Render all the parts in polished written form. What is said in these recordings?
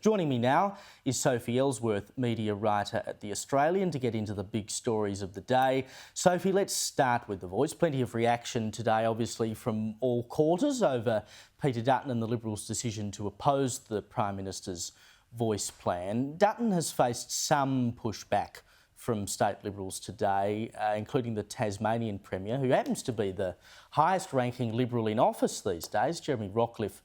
Joining me now is Sophie Elsworth, media writer at The Australian, to get into the big stories of the day. Sophie, let's start with The Voice. Plenty of reaction today, obviously, from all quarters over Peter Dutton and the Liberals' decision to oppose the Prime Minister's Voice plan. Dutton has faced some pushback from state Liberals today, including the Tasmanian Premier, who happens to be the highest-ranking Liberal in office these days, Jeremy Rockliff,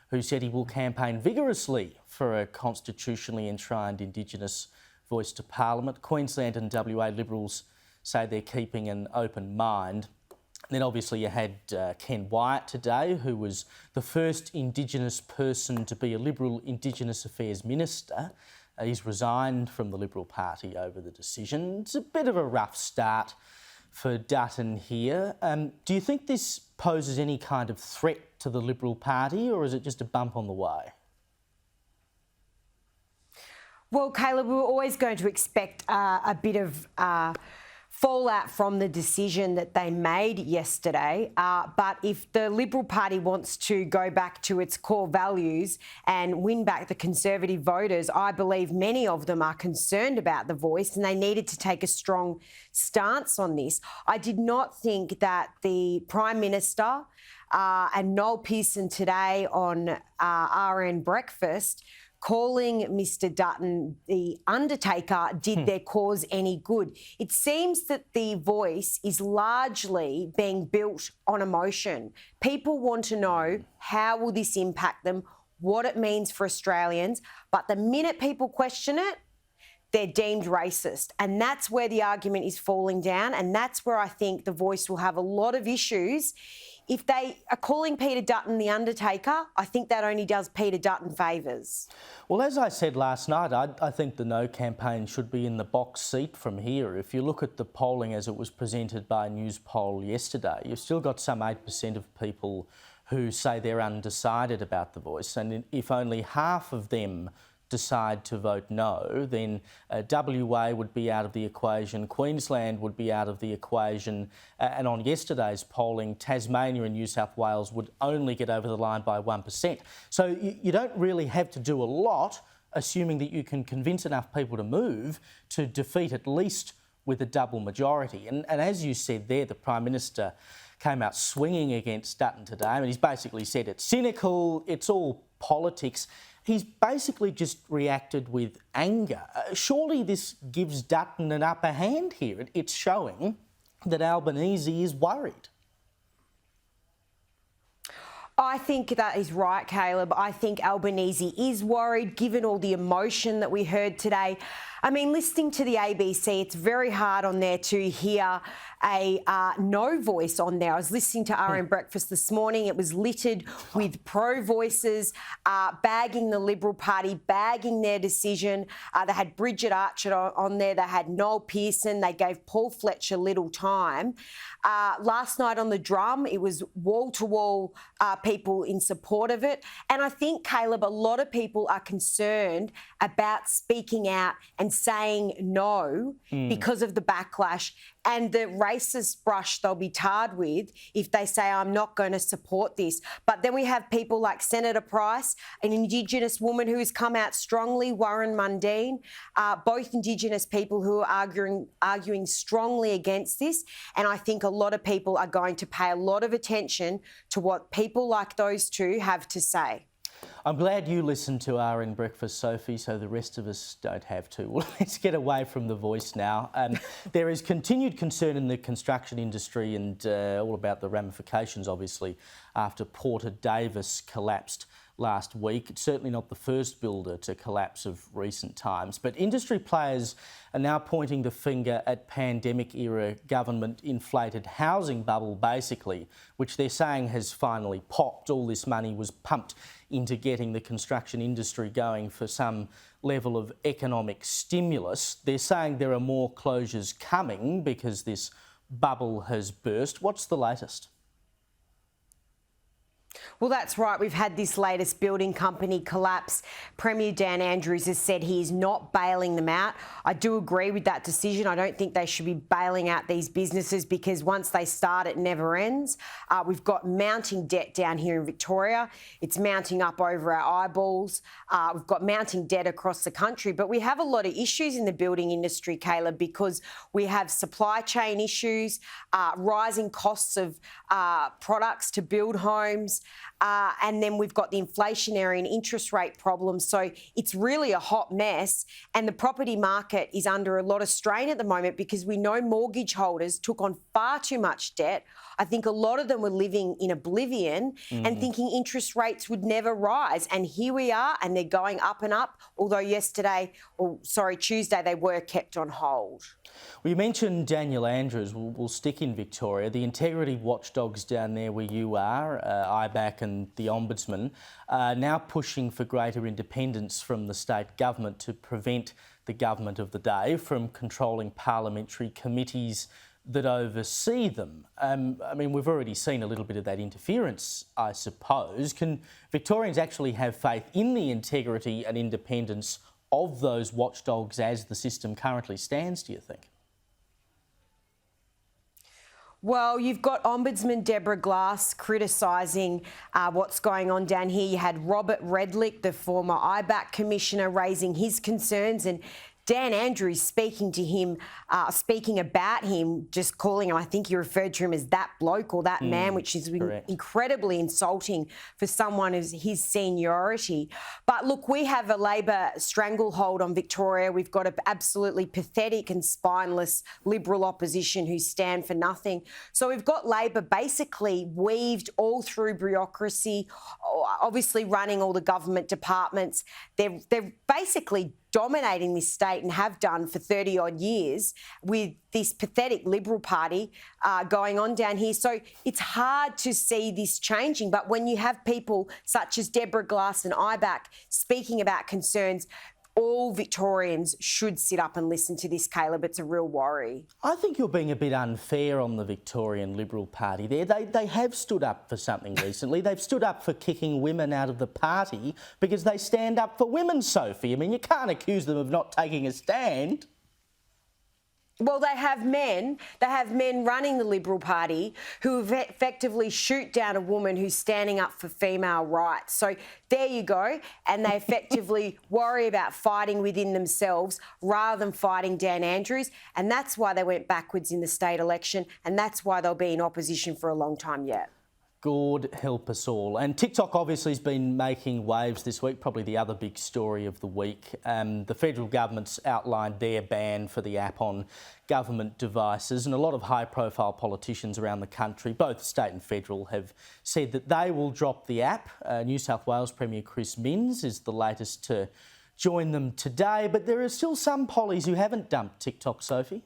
who said he will campaign vigorously for a constitutionally enshrined Indigenous voice to Parliament. Queensland and WA Liberals say they're keeping an open mind. Then obviously you had Ken Wyatt today, who was the first Indigenous person to be a Liberal Indigenous Affairs Minister. He's resigned from the Liberal Party over the decision. It's a bit of a rough start for Dutton here. Do you think this poses any kind of threat to the Liberal Party, or is it just a bump on the way? Well, Caleb, we were always going to expect a bit of fallout from the decision that they made yesterday. But if the Liberal Party wants to go back to its core values and win back the Conservative voters, I believe many of them are concerned about the Voice and they needed to take a strong stance on this. I did not think that the Prime Minister and Noel Pearson today on RN Breakfast calling Mr Dutton the Undertaker did their cause any good. It seems that the Voice is largely being built on emotion. People want to know how will this impact them, what it means for Australians, but the minute people question it, they're deemed racist. And that's where the argument is falling down, and that's where I think the Voice will have a lot of issues. If they are calling Peter Dutton the Undertaker, I think that only does Peter Dutton favours. Well, as I said last night, I think the No campaign should be in the box seat from here. If you look at the polling as it was presented by a news poll yesterday, you've still got some 8% of people who say they're undecided about the Voice. And if only half of them decide to vote no, then WA would be out of the equation, Queensland would be out of the equation, and on yesterday's polling, Tasmania and New South Wales would only get over the line by 1%. So you don't really have to do a lot, assuming that you can convince enough people to move, to defeat at least with a double majority. And as you said there, the Prime Minister came out swinging against Dutton today. I mean, he's basically said it's cynical, it's all politics. He's basically just reacted with anger. Surely this gives Dutton an upper hand here. It's showing that Albanese is worried. I think that is right, Caleb. I think Albanese is worried, given all the emotion that we heard today. I mean, listening to the ABC, it's very hard on there to hear a no voice on there. I was listening to RN Breakfast this morning. It was littered with pro voices, bagging the Liberal Party, bagging their decision. They had Bridget Archer on there. They had Noel Pearson. They gave Paul Fletcher little time. Last night on the Drum, it was wall-to-wall people in support of it. And I think, Caleb, a lot of people are concerned about speaking out and saying no because of the backlash and the racist brush they'll be tarred with if they say, I'm not going to support this. But then we have people like Senator Price, an Indigenous woman who has come out strongly, Warren Mundine, both Indigenous people who are arguing strongly against this. And I think a lot of people are going to pay a lot of attention to what people like those two have to say. I'm glad you listened to RN Breakfast, Sophie, so the rest of us don't have to. Well, let's get away from the Voice now. There is continued concern in the construction industry and all about the ramifications, obviously, after Porter Davis collapsed last week. It's certainly not the first builder to collapse of recent times, but industry players are now pointing the finger at pandemic-era government-inflated housing bubble, basically, which they're saying has finally popped. All this money was pumped into getting the construction industry going for some level of economic stimulus. They're saying there are more closures coming because this bubble has burst. What's the latest? Well, that's right. We've had this latest building company collapse. Premier Dan Andrews has said he is not bailing them out. I do agree with that decision. I don't think they should be bailing out these businesses because once they start, it never ends. We've got mounting debt down here in Victoria. It's mounting up over our eyeballs. We've got mounting debt across the country. But we have a lot of issues in the building industry, Caleb, because we have supply chain issues, rising costs of products to build homes. And then we've got the inflationary and interest rate problems. So it's really a hot mess. And the property market is under a lot of strain at the moment because we know mortgage holders took on far too much debt. I think a lot of them were living in oblivion and thinking interest rates would never rise. And here we are, and they're going up and up, although Tuesday, they were kept on hold. Well, you mentioned Daniel Andrews. We'll stick in Victoria. The integrity watchdogs down there where you are, IBAC and the Ombudsman, are now pushing for greater independence from the state government to prevent the government of the day from controlling parliamentary committees that oversee them. I mean, we've already seen a little bit of that interference, I suppose. Can Victorians actually have faith in the integrity and independence of those watchdogs as the system currently stands, do you think? Well, you've got Ombudsman Deborah Glass criticising what's going on down here. You had Robert Redlick, the former IBAC commissioner, raising his concerns, and Dan Andrews speaking to him, speaking about him, just calling him, I think he referred to him as that bloke or that man, which is incredibly insulting for someone of his seniority. But look, we have a Labor stranglehold on Victoria. We've got an absolutely pathetic and spineless Liberal opposition who stand for nothing. So we've got Labor basically weaved all through bureaucracy, obviously running all the government departments. They're basically dominating this state and have done for 30 odd years with this pathetic Liberal Party going on down here. So it's hard to see this changing. But when you have people such as Deborah Glass and IBAC speaking about concerns, all Victorians should sit up and listen to this, Caleb. It's a real worry. I think you're being a bit unfair on the Victorian Liberal Party there. They have stood up for something recently. They've stood up for kicking women out of the party because they stand up for women, Sophie. I mean, you can't accuse them of not taking a stand. Well, they have men running the Liberal Party who effectively shoot down a woman who's standing up for female rights. So there you go. And they effectively worry about fighting within themselves rather than fighting Dan Andrews. And that's why they went backwards in the state election. And that's why they'll be in opposition for a long time yet. God help us all. And TikTok obviously has been making waves this week, probably the other big story of the week. The federal government's outlined their ban for the app on government devices, and a lot of high-profile politicians around the country, both state and federal, have said that they will drop the app. New South Wales Premier Chris Minns is the latest to join them today, but there are still some pollies who haven't dumped TikTok, Sophie.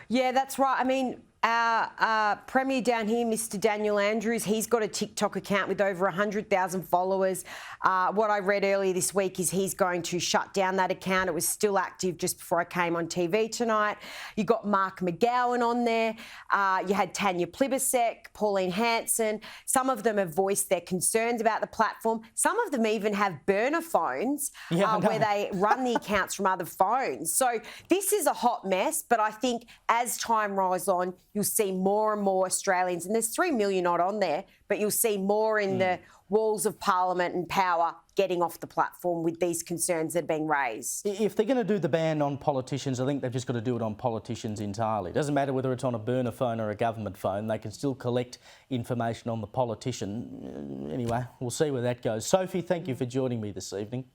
Yeah, that's right. I mean, our Premier down here, Mr Daniel Andrews, he's got a TikTok account with over 100,000 followers. What I read earlier this week is he's going to shut down that account. It was still active just before I came on TV tonight. You got Mark McGowan on there. You had Tanya Plibersek, Pauline Hanson. Some of them have voiced their concerns about the platform. Some of them even have burner phones where they run the accounts from other phones. So this is a hot mess, but I think as time rolls on, you'll see more and more Australians, and there's 3 million odd on there, but you'll see more in the walls of Parliament and power getting off the platform with these concerns that are being raised. If they're going to do the ban on politicians, I think they've just got to do it on politicians entirely. It doesn't matter whether it's on a burner phone or a government phone, they can still collect information on the politician. Anyway, we'll see where that goes. Sophie, thank you for joining me this evening.